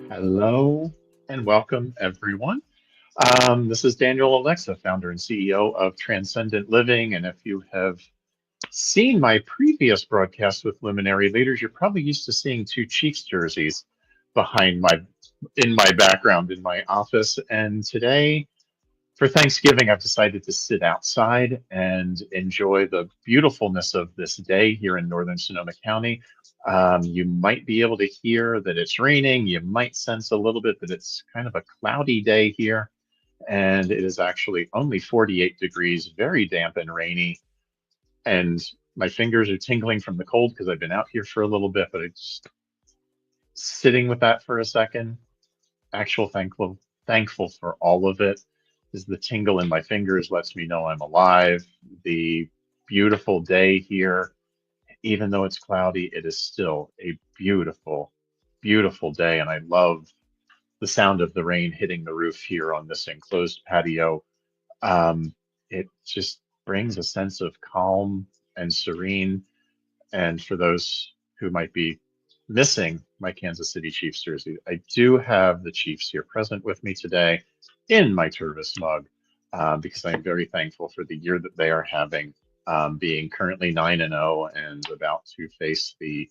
Hello and welcome, everyone. This is Daniel Alexa, founder and CEO of Transcendent Living. And if you have seen my previous broadcast with Luminary Leaders, you're probably used to seeing two Chiefs jerseys behind my background in my office. And today, for Thanksgiving, I've decided to sit outside and enjoy the beautifulness of this day here in northern Sonoma County. You might be able to hear that it's raining. You might sense a little bit that it's kind of a cloudy day here, and it is actually only 48 degrees, very damp and rainy. And my fingers are tingling from the cold because I've been out here for a little bit, but it's just sitting with that for a second. Actual thankful for all of it. Is the tingle in my fingers lets me know I'm alive. The beautiful day here, even though it's cloudy, it is still a beautiful, beautiful day, and I love the sound of the rain hitting the roof here on this enclosed patio. It just brings a sense of calm and serene. And for those who might be missing my Kansas City Chiefs jersey, I do have the Chiefs here present with me today in my Tervis mug because I'm very thankful for the year that they are having, being currently 9-0 and about to face the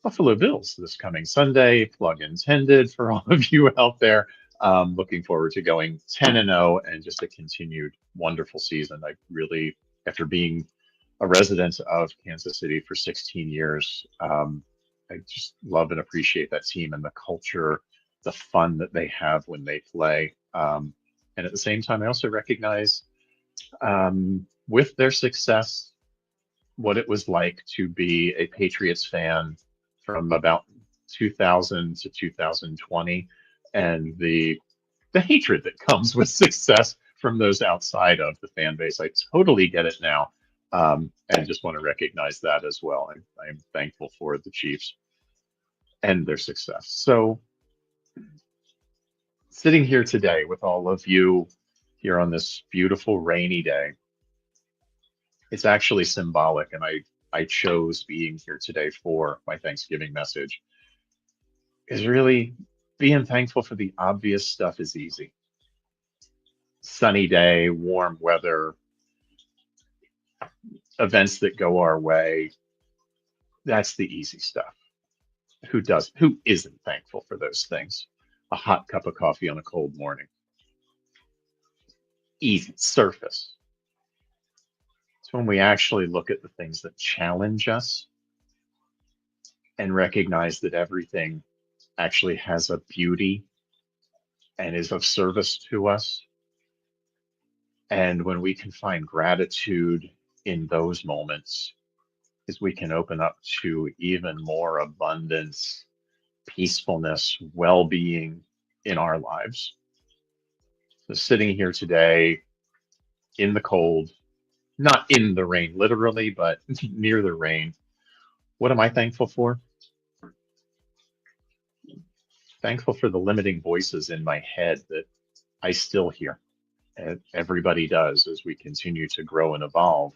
Buffalo Bills this coming Sunday. Plug intended for all of you out there. Looking forward to going 10-0 and just a continued wonderful season. I really, after being a resident of Kansas City for 16 years, I just love and appreciate that team and the culture, the fun that they have when they play. And at the same time, I also recognize with their success what it was like to be a Patriots fan from about 2000 to 2020 and the hatred that comes with success from those outside of the fan base. I totally get it now. And just want to recognize that as well. I'm thankful for the Chiefs and their success. So, sitting here today with all of you here on this beautiful rainy day, it's actually symbolic. And I chose being here today for my Thanksgiving message, is really being thankful for the obvious stuff is easy. Sunny day, warm weather, events that go our way. That's the easy stuff. Who isn't thankful for those things? A hot cup of coffee on a cold morning. Easy, surface. It's when we actually look at the things that challenge us and recognize that everything actually has a beauty and is of service to us. And when we can find gratitude in those moments, is we can open up to even more abundance, peacefulness, well-being in our lives. So sitting here today in the cold, not in the rain literally, but near the rain, what am I thankful for? Thankful for the limiting voices in my head that I still hear. Everybody does as we continue to grow and evolve,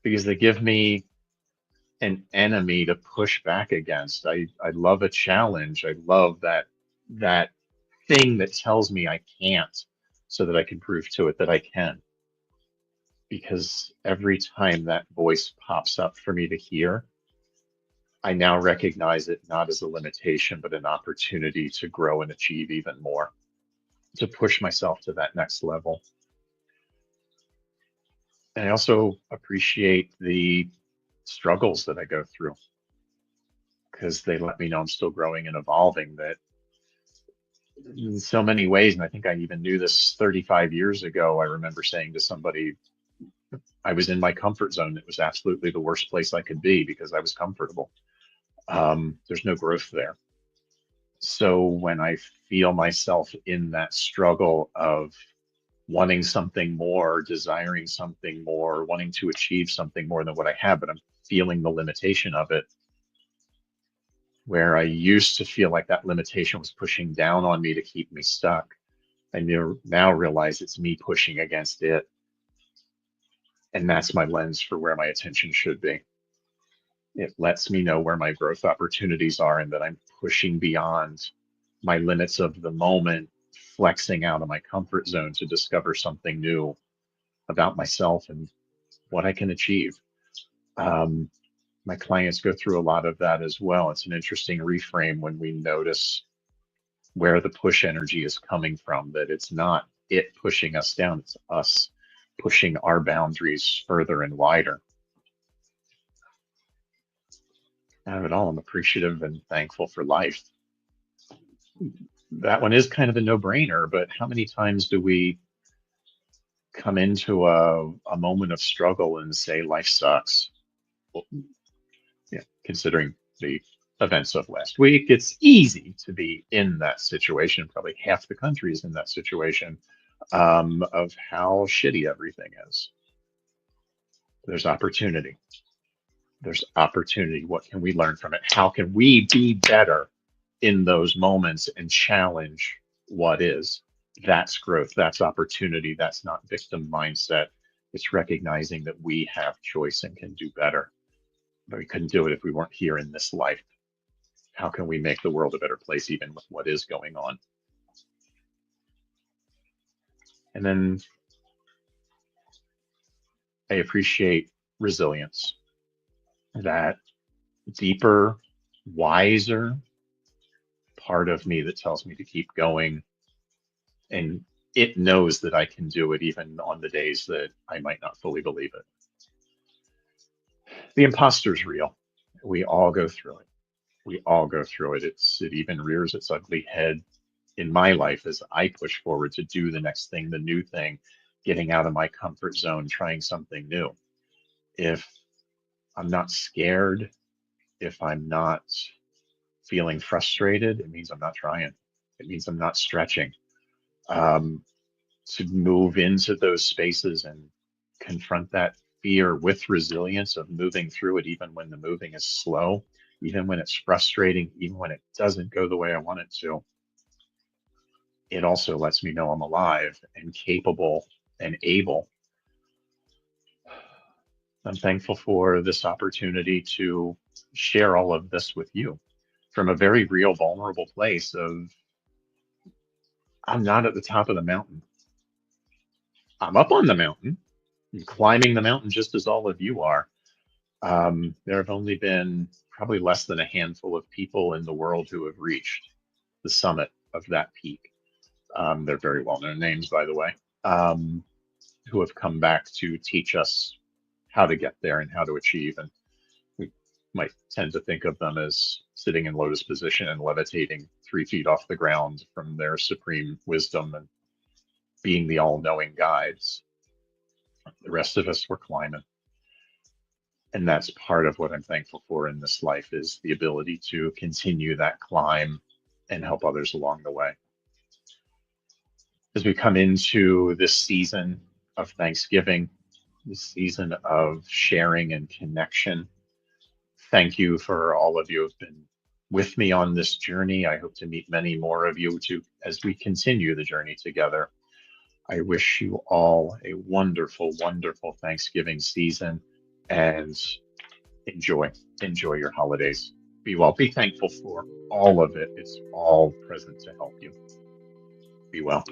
because they give me an enemy to push back against. I love a challenge. I love that thing that tells me I can't so that I can prove to it that I can. Because every time that voice pops up for me to hear, I now recognize it not as a limitation, but an opportunity to grow and achieve even more, to push myself to that next level. And I also appreciate the struggles that I go through because they let me know I'm still growing and evolving, that in so many ways, and I think I even knew this 35 years ago, I remember saying to somebody, I was in my comfort zone. It was absolutely the worst place I could be because I was comfortable. There's no growth there. So when I feel myself in that struggle of wanting something more, desiring something more, wanting to achieve something more than what I have, but I'm feeling the limitation of it, where I used to feel like that limitation was pushing down on me to keep me stuck. I now realize it's me pushing against it. And that's my lens for where my attention should be. It lets me know where my growth opportunities are and that I'm pushing beyond my limits of the moment, flexing out of my comfort zone to discover something new about myself and what I can achieve. Um, my clients go through a lot of that as well. It's an interesting reframe when we notice where the push energy is coming from, that it's not it pushing us down, it's us pushing our boundaries further and wider. Out of it all, I'm appreciative and thankful for life. That one is kind of a no-brainer, but how many times do we come into a moment of struggle and say life sucks? Well, yeah, considering the events of last week, it's easy to be in that situation. Probably half the country is in that situation, of how shitty everything is. There's opportunity. There's opportunity. What can we learn from it? How can we be better in those moments and challenge what is? That's growth. That's opportunity. That's not victim mindset. It's recognizing that we have choice and can do better. But we couldn't do it if we weren't here in this life. How can we make the world a better place, even with what is going on? And then I appreciate resilience, that deeper, wiser part of me that tells me to keep going. And it knows that I can do it even on the days that I might not fully believe it. The imposter's real. We all go through it. We all go through it. It even rears its ugly head in my life as I push forward to do the next thing, the new thing, getting out of my comfort zone, trying something new. If I'm not scared, if I'm not feeling frustrated, it means I'm not trying. It means I'm not stretching. Um, to move into those spaces and confront that fear with resilience of moving through it, even when the moving is slow, even when it's frustrating, even when it doesn't go the way I want it to. It also lets me know I'm alive and capable and able. I'm thankful for this opportunity to share all of this with you from a very real, vulnerable place of I'm not at the top of the mountain. I'm up on the mountain, I'm climbing the mountain just as all of you are. There have only been probably less than a handful of people in the world who have reached the summit of that peak. They're very well known names, by the way, who have come back to teach us how to get there and how to achieve. And we might tend to think of them as sitting in lotus position and levitating 3 feet off the ground from their supreme wisdom and being the all knowing guides. The rest of us were climbing. And that's part of what I'm thankful for in this life is the ability to continue that climb and help others along the way. As we come into this season of Thanksgiving, this season of sharing and connection, thank you for all of you who have been with me on this journey. I hope to meet many more of you too as we continue the journey together. I wish you all a wonderful, wonderful Thanksgiving season and enjoy your holidays. Be well. Be thankful for all of it. It's all present to help you. Be well.